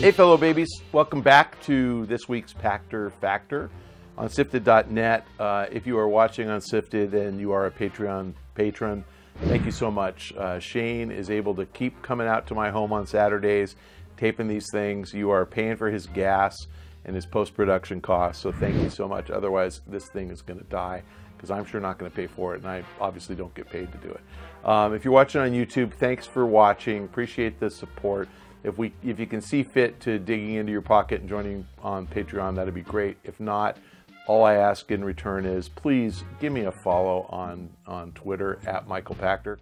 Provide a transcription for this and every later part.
Hey fellow babies, welcome back to this week's Pachter Factor on SIFTD.net. If you are watching on SIFTD and you are a Patreon patron, thank you so much. Shane is able to keep coming out to my home on Saturdays, taping these things. You are paying for his gas and his post-production costs, so thank you so much. Otherwise, this thing is going to die because I'm sure not going to pay for it, and I obviously don't get paid to do it. If you're watching on YouTube, thanks for watching. Appreciate the support. If you can see fit to digging into your pocket and joining on Patreon, that'd be great. If not, all I ask in return is please give me a follow on Twitter at Michael Pachter.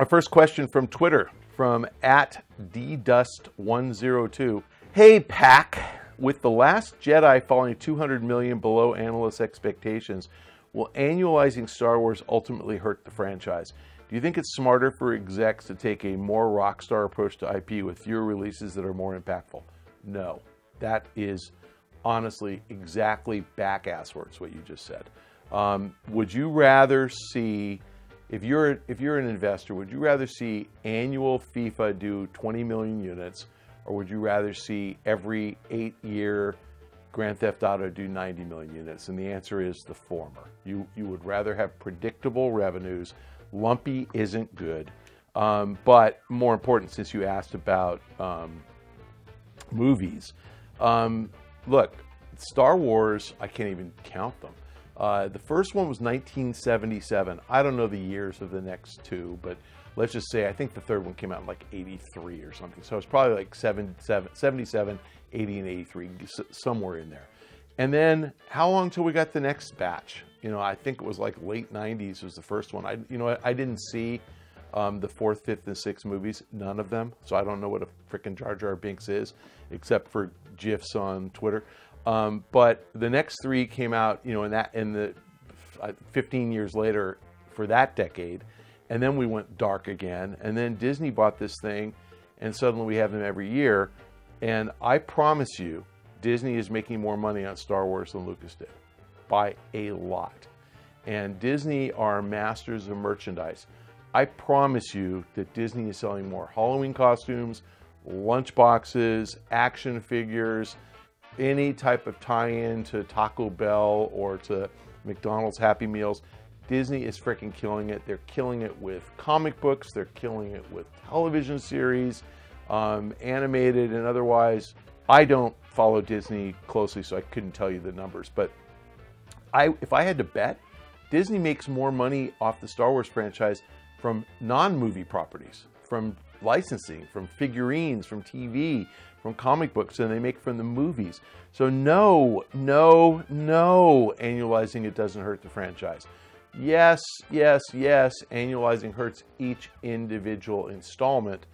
Our first question from Twitter from at ddust102. Hey Pach, with The Last Jedi falling 200 million below analysts' expectations, will annualizing Star Wars ultimately hurt the franchise? Do you think it's smarter for execs to take a more Rockstar approach to IP with fewer releases that are more impactful? No. That is honestly exactly back-asswards what you just said. Would you rather see, if you're an investor, would you rather see annual FIFA do 20 million units, or would you rather see every 8-year Grand Theft Auto do 90 million units? And the answer is the former. You would rather have predictable revenues. Lumpy isn't good, but more important, since you asked about movies, look, Star Wars, I can't even count them. The first one was 1977. I don't know the years of the next two, but let's just say I think the third one came out in like 83 or something. So it's probably like 77, 80, and 83, somewhere in there. And then how long till we got the next batch? You know, I think it was like late 90s was the first one. I didn't see the 4th, 5th, and 6th movies, none of them. So I don't know what a frickin' Jar Jar Binks is, except for GIFs on Twitter. But the next 3 came out, you know, in the 15 years later for that decade. And then we went dark again. And then Disney bought this thing, and suddenly we have them every year. And I promise you, Disney is making more money on Star Wars than Lucas did, by a lot. And Disney are masters of merchandise. I promise you that Disney is selling more Halloween costumes, lunchboxes, action figures, any type of tie-in to Taco Bell or to McDonald's Happy Meals. Disney is freaking killing it. They're killing it with comic books. They're killing it with television series, animated and otherwise. I don't follow Disney closely, so I couldn't tell you the numbers. But if I had to bet, Disney makes more money off the Star Wars franchise from non-movie properties, from licensing, from figurines, from TV, from comic books than they make from the movies. So no, annualizing it doesn't hurt the franchise. Yes, annualizing hurts each individual installment,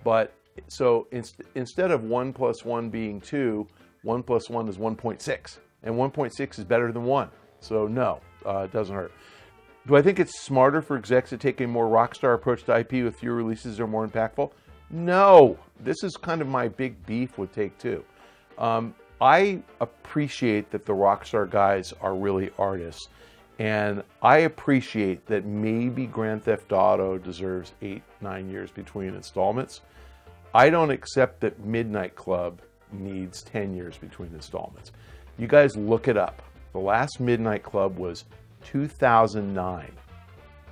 but so instead of 1 + 1 being 2, 1 + 1 is 1.6, and 1.6 is better than 1. So no, it doesn't hurt. Do I think it's smarter for execs to take a more Rockstar approach to IP with fewer releases or more impactful? No. This is kind of my big beef with Take-Two. I appreciate that the Rockstar guys are really artists, and I appreciate that maybe Grand Theft Auto deserves 8-9 years between installments. I don't accept that Midnight Club needs 10 years between installments. You guys look it up. The last Midnight Club was 2009.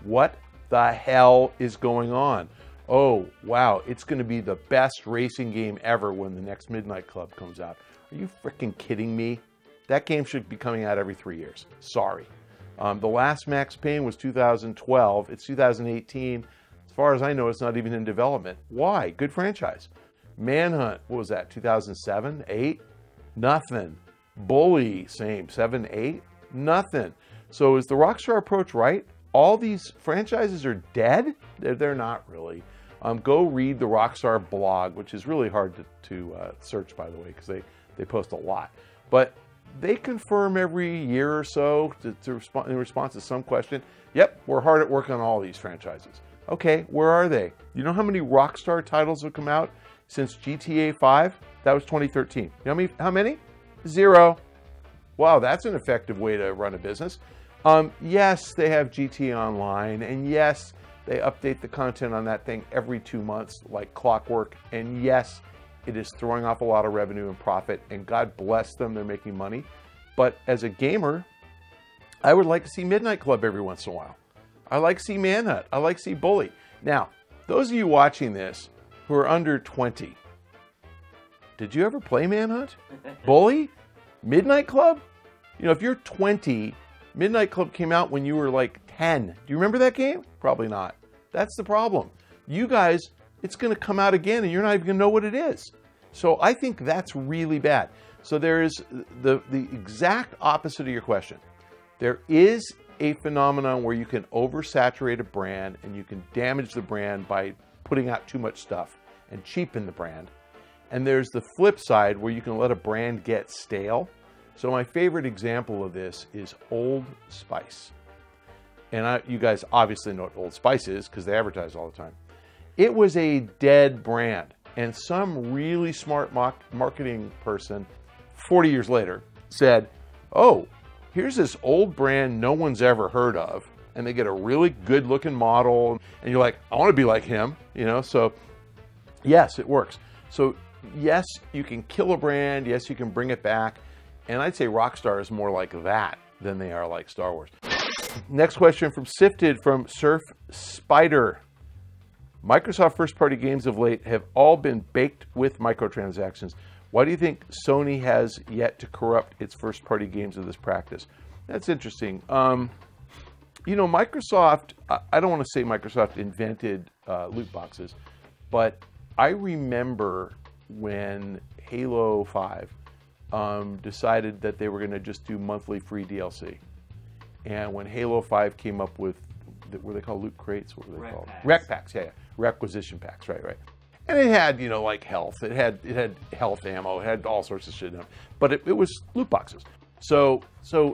What the hell is going on? Oh, wow, it's going to be the best racing game ever when the next Midnight Club comes out. Are you freaking kidding me? That game should be coming out every 3 years. Sorry. The last Max Payne was 2012. It's 2018. As far as I know, it's not even in development. Why? Good franchise. Manhunt, what was that, 2007, 8? Nothing. Bully, same, 7, 8? Nothing. So is the Rockstar approach right? All these franchises are dead? They're not really. Go read the Rockstar blog, which is really hard to search, by the way, because they post a lot. But they confirm every year or so in response to some question, yep, we're hard at work on all these franchises. Okay, where are they? You know how many Rockstar titles have come out since GTA 5? That was 2013. You know how many? 0. Wow, that's an effective way to run a business. Yes, they have GTA Online, and yes, they update the content on that thing every 2 months like clockwork, and yes, It is throwing off a lot of revenue and profit, and God bless them, they're making money. But as a gamer, I would like to see Midnight Club every once in a while. I like to see Manhunt. I like to see Bully. Now, those of you watching this who are under 20, did you ever play Manhunt? Bully? Midnight Club? You know, if you're 20, Midnight Club came out when you were like 10. Do you remember that game? Probably not. That's the problem. You guys, it's going to come out again and you're not even going to know what it is. So I think that's really bad. So there is the exact opposite of your question. There is a phenomenon where you can oversaturate a brand and you can damage the brand by putting out too much stuff and cheapen the brand. And there's the flip side where you can let a brand get stale. So my favorite example of this is Old Spice. And you guys obviously know what Old Spice is because they advertise all the time. It was a dead brand. And some really smart marketing person, 40 years later, said, oh, here's this old brand no one's ever heard of. And they get a really good looking model. And you're like, I want to be like him, you know? So yes, it works. So yes, you can kill a brand. Yes, you can bring it back. And I'd say Rockstar is more like that than they are like Star Wars. Next question from SIFTD from Surf Spider. Microsoft first-party games of late have all been baked with microtransactions. Why do you think Sony has yet to corrupt its first-party games of this practice? That's interesting. You know, Microsoft, I don't want to say Microsoft invented loot boxes, but I remember when Halo 5 decided that they were going to just do monthly free DLC. And when Halo 5 came up with, were they called loot crates? What were they called? Rec packs, yeah. Requisition packs, right. And it had, you know, like health. It had health ammo. It had all sorts of shit in it. But it was loot boxes. So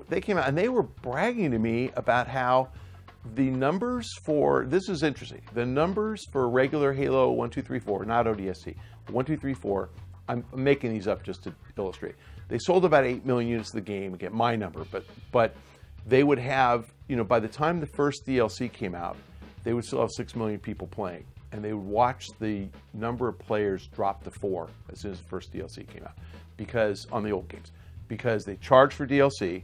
they came out and they were bragging to me about how the numbers for, this is interesting, the numbers for regular Halo 1, 2, 3, 4, not ODST, 1, 2, 3, 4, I'm making these up just to illustrate. They sold about 8 million units of the game, again, my number, but they would have, you know, by the time the first DLC came out, they would still have 6 million people playing. And they would watch the number of players drop to 4 as soon as the first DLC came out, because on the old games, because they charged for DLC.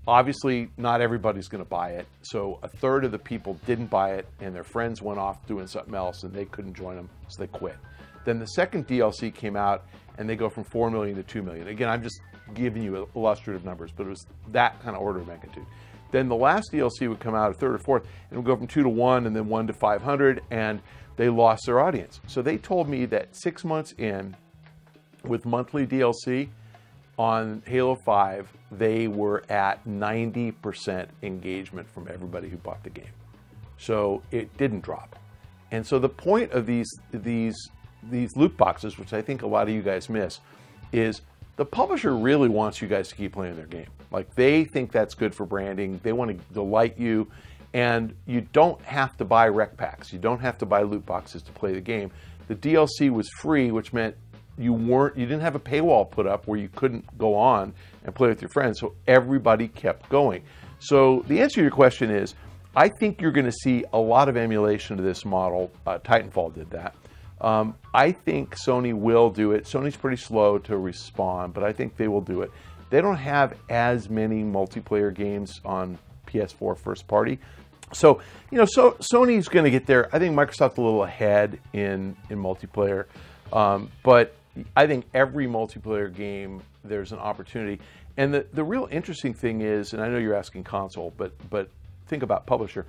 Obviously, not everybody's going to buy it. So a third of the people didn't buy it, and their friends went off doing something else, and they couldn't join them, so they quit. Then the second DLC came out, and they go from 4 million to 2 million. Again, I'm just giving you illustrative numbers, but it was that kind of order of magnitude. Then the last DLC would come out, a third or fourth, and it would go from 2 to 1, and then 1 to 500, and they lost their audience. So they told me that 6 months in, with monthly DLC on Halo 5, they were at 90% engagement from everybody who bought the game. So it didn't drop. And so the point of these loot boxes, which I think a lot of you guys miss, is the publisher really wants you guys to keep playing their game. Like, they think that's good for branding. They want to delight you. And you don't have to buy rec packs. You don't have to buy loot boxes to play the game. The DLC was free, which meant you didn't have a paywall put up where you couldn't go on and play with your friends. So everybody kept going. So the answer to your question is, I think you're going to see a lot of emulation to this model. Titanfall did that. I think Sony will do it. Sony's pretty slow to respond, but I think they will do it. They don't have as many multiplayer games on PS4 first party. So, you know, Sony's going to get there. I think Microsoft's a little ahead in multiplayer. But I think every multiplayer game, there's an opportunity. And the real interesting thing is, and I know you're asking console, but think about publisher.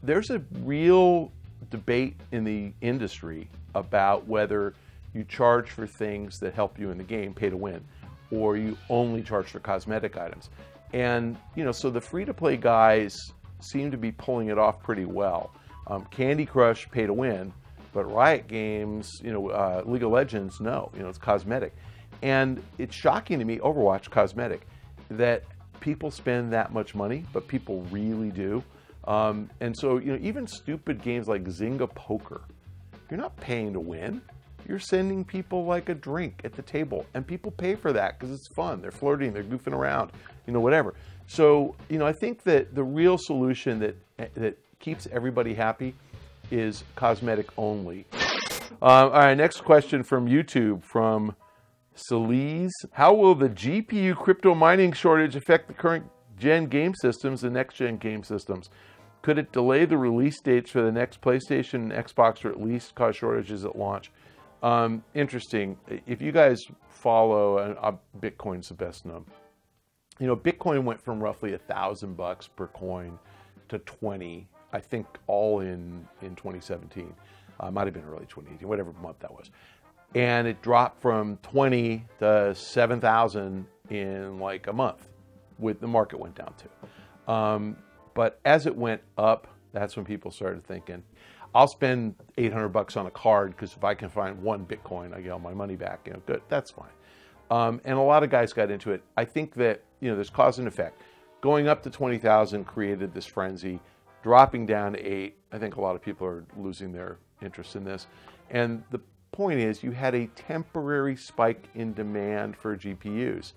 There's a real debate in the industry about whether you charge for things that help you in the game, pay to win, or you only charge for cosmetic items. And, you know, so the free-to-play guys seem to be pulling it off pretty well. Candy Crush, pay to win, but Riot Games, you know, League of Legends, no, you know, it's cosmetic. And it's shocking to me, Overwatch, cosmetic, that people spend that much money, but people really do. And so, you know, even stupid games like Zynga Poker, you're not paying to win. You're sending people like a drink at the table, and people pay for that because it's fun. They're flirting, they're goofing around, you know, whatever. So, you know, I think that the real solution that keeps everybody happy is cosmetic only. All right, next question from YouTube from Celise. How will the GPU crypto mining shortage affect the current gen game systems and next gen game systems? Could it delay the release dates for the next PlayStation and Xbox, or at least cause shortages at launch? Interesting. If you guys follow, Bitcoin's the best known. You know, Bitcoin went from roughly $1,000 per coin to 20, I think, all in 2017. Might have been early 2018, whatever month that was. And it dropped from 20 to 7,000 in like a month. With the market went down too. But as it went up, that's when people started thinking, I'll spend $800 on a card because if I can find one Bitcoin, I get all my money back. You know, good, that's fine. And a lot of guys got into it. I think that, you know, there's cause and effect. Going up to 20,000 created this frenzy. Dropping down to 8, I think a lot of people are losing their interest in this. And the point is, you had a temporary spike in demand for GPUs.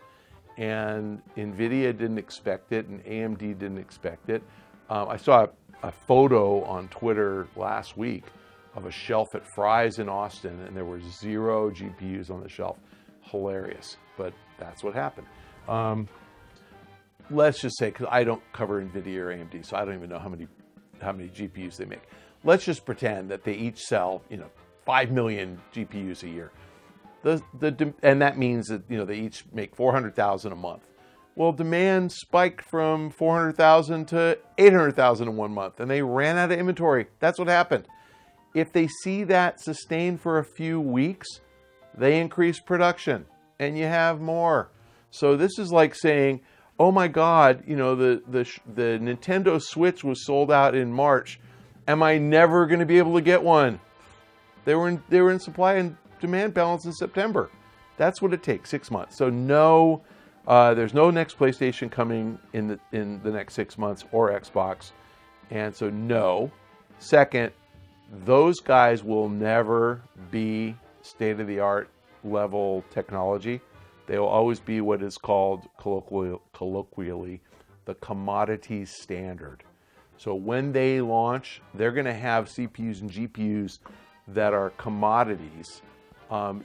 And NVIDIA didn't expect it, and AMD didn't expect it. I saw a photo on Twitter last week of a shelf at Fry's in Austin, and there were 0 GPUs on the shelf. Hilarious, but that's what happened. Let's just say, because I don't cover NVIDIA or AMD, so I don't even know how many GPUs they make. Let's just pretend that they each sell, you know, 5 million GPUs a year. And that means that, you know, they each make 400,000 a month. Well, demand spiked from 400,000 to 800,000 in 1 month, and they ran out of inventory. That's what happened. If they see that sustained for a few weeks, they increase production, and you have more. So this is like saying, oh my God, you know, the Nintendo Switch was sold out in March. Am I never going to be able to get one? They were in supply and demand balance in September. That's what it takes, 6 months. So no, there's no next PlayStation coming in the next 6 months, or Xbox. And so no. Second, those guys will never be state-of-the-art level technology. They will always be what is called colloquially the commodity standard. So when they launch, they're going to have CPUs and GPUs that are commodities.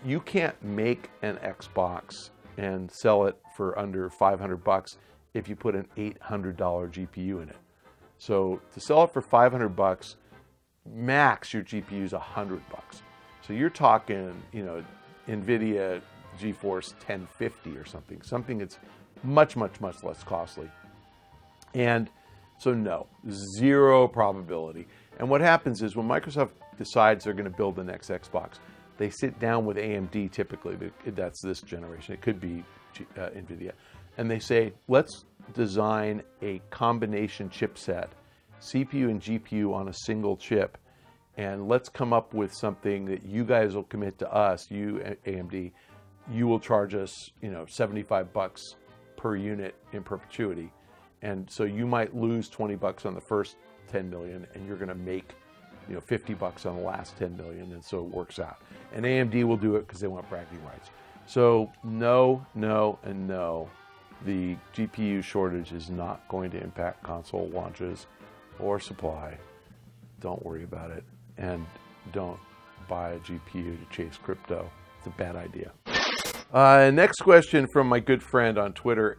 You can't make an Xbox and sell it for under $500 if you put an $800 GPU in it. So to sell it for $500, max your GPU is $100. So you're talking, you know, NVIDIA GeForce 1050 or something that's much, much, much less costly. And so no, 0 probability. And what happens is when Microsoft decides they're going to build the next Xbox, they sit down with AMD typically, that's this generation, it could be NVIDIA, and they say, let's design a combination chipset, CPU and GPU on a single chip, and let's come up with something that you guys will commit to us, you AMD, you will charge us, you know, $75 per unit in perpetuity. And so you might lose $20 on the first 10 million, and you're going to make, you know, $50 on the last 10 million, and so it works out. And AMD will do it because they want bragging rights. So no, no, and no. The GPU shortage is not going to impact console launches or supply. Don't worry about it, and don't buy a GPU to chase crypto. It's a bad idea. Next question from my good friend on Twitter,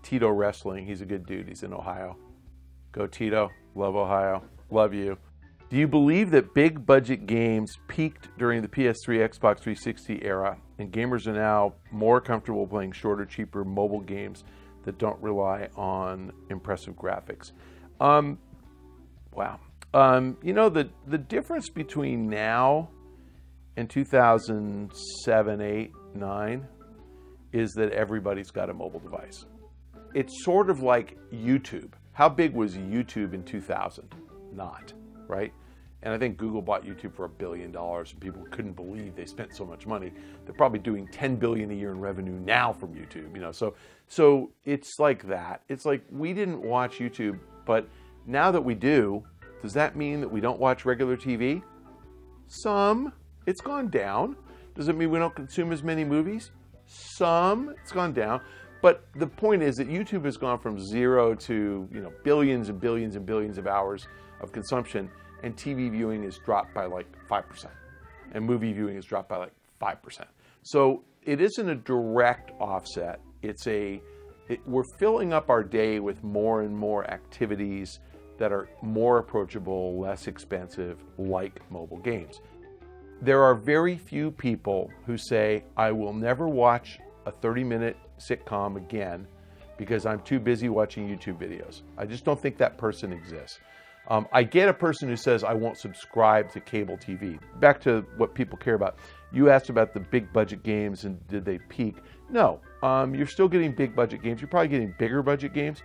@Tito Wrestling. He's a good dude. He's in Ohio. Go Tito. Love Ohio. Love you. Do you believe that big budget games peaked during the PS3, Xbox 360 era, and gamers are now more comfortable playing shorter, cheaper mobile games that don't rely on impressive graphics? Wow. You know, the difference between now and 2007, 8, 9 is that everybody's got a mobile device. It's sort of like YouTube. How big was YouTube in 2000? Not, right? And I think Google bought YouTube for $1 billion, and people couldn't believe they spent so much money. They're probably doing $10 billion a year in revenue now from YouTube, you know. So it's like that. It's like we didn't watch YouTube, but now that we do, does that mean that we don't watch regular TV? Some. It's gone down. Does it mean we don't consume as many movies? Some. It's gone down. But the point is that YouTube has gone from 0 to, you know, billions and billions and billions of hours of consumption, and TV viewing has dropped by like 5%. and movie viewing has dropped by like 5%. So it isn't a direct offset. We're filling up our day with more and more activities that are more approachable, less expensive, like mobile games. There are very few people who say, I will never watch a 30-minute sitcom again because I'm too busy watching YouTube videos. I just don't think that person exists. I get a person who says, I won't subscribe to cable TV. Back to what people care about. You asked about the big budget games and did they peak? No, you're still getting big budget games. You're probably getting bigger budget games.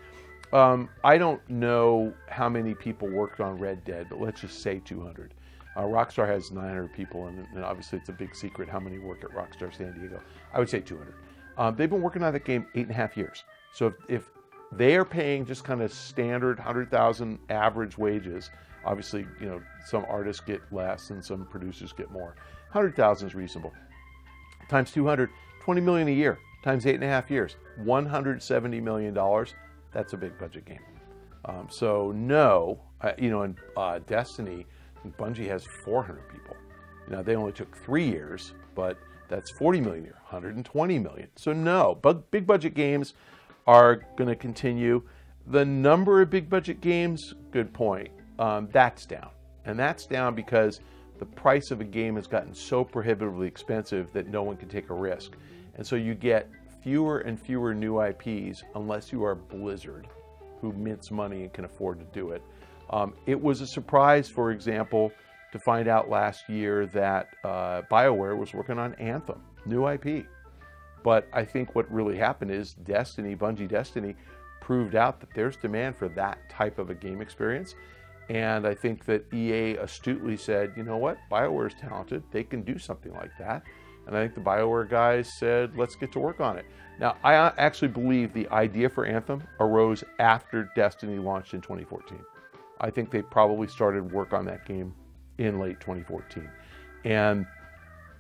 I don't know how many people worked on Red Dead, but let's just say 200. Rockstar has 900 people, and obviously it's a big secret how many work at Rockstar San Diego. I would say 200. They've been working on that game 8.5 years. So if they are paying just kind of standard 100,000 average wages, obviously, you know, some artists get less and some producers get more. 100,000 is reasonable. Times 200, 20 million a year. Times 8.5 years, $170 million. That's a big budget game. So no, you know, in Destiny, Bungie has 400 people. You know, they only took 3 years, but that's 40 million a year, 120 million. So no, big budget games are going to continue. The number of big budget games, good point, that's down. And that's down because the price of a game has gotten so prohibitively expensive that no one can take a risk. And so you get fewer and fewer new IPs unless you are Blizzard, who mints money and can afford to do it. It was a surprise, for example, to find out last year that BioWare was working on Anthem, new IP. But I think what really happened is Bungie Destiny, proved out that there's demand for that type of a game experience. And I think that EA astutely said, you know what, BioWare is talented, they can do something like that. And I think the BioWare guys said, let's get to work on it. Now, I actually believe the idea for Anthem arose after Destiny launched in 2014. I think they probably started work on that game in late 2014. And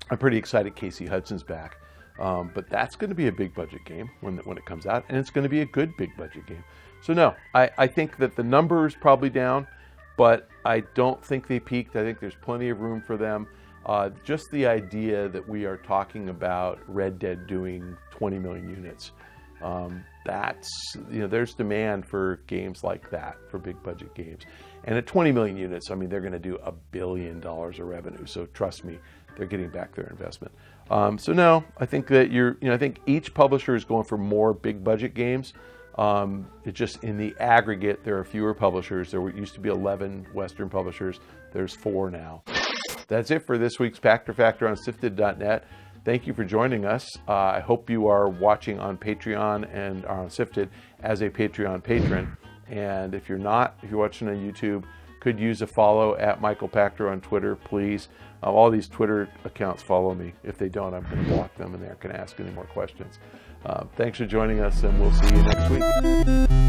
I'm pretty excited Casey Hudson's back. But that's going to be a big budget game when it comes out, and it's going to be a good big budget game. So no, I think that the number is probably down, but I don't think they peaked. I think there's plenty of room for them. Just the idea that we are talking about Red Dead doing 20 million units, that's, you know, there's demand for games like that, for big budget games. And at 20 million units, I mean, they're going to do $1 billion of revenue. So trust me, they're getting back their investment. So no, I think that I think each publisher is going for more big budget games. It just, in the aggregate, there are fewer publishers. There used to be 11 Western publishers. There's 4 now. That's it for this week's Pachter Factor on SIFTD.net. Thank you for joining us. I hope you are watching on Patreon and are on SIFTD as a Patreon patron. And if you're not, if you're watching on YouTube, could use a follow at Michael Pachter on Twitter, please. All these Twitter accounts follow me. If they don't, I'm going to block them and they're not going to ask any more questions. Thanks for joining us, and we'll see you next week.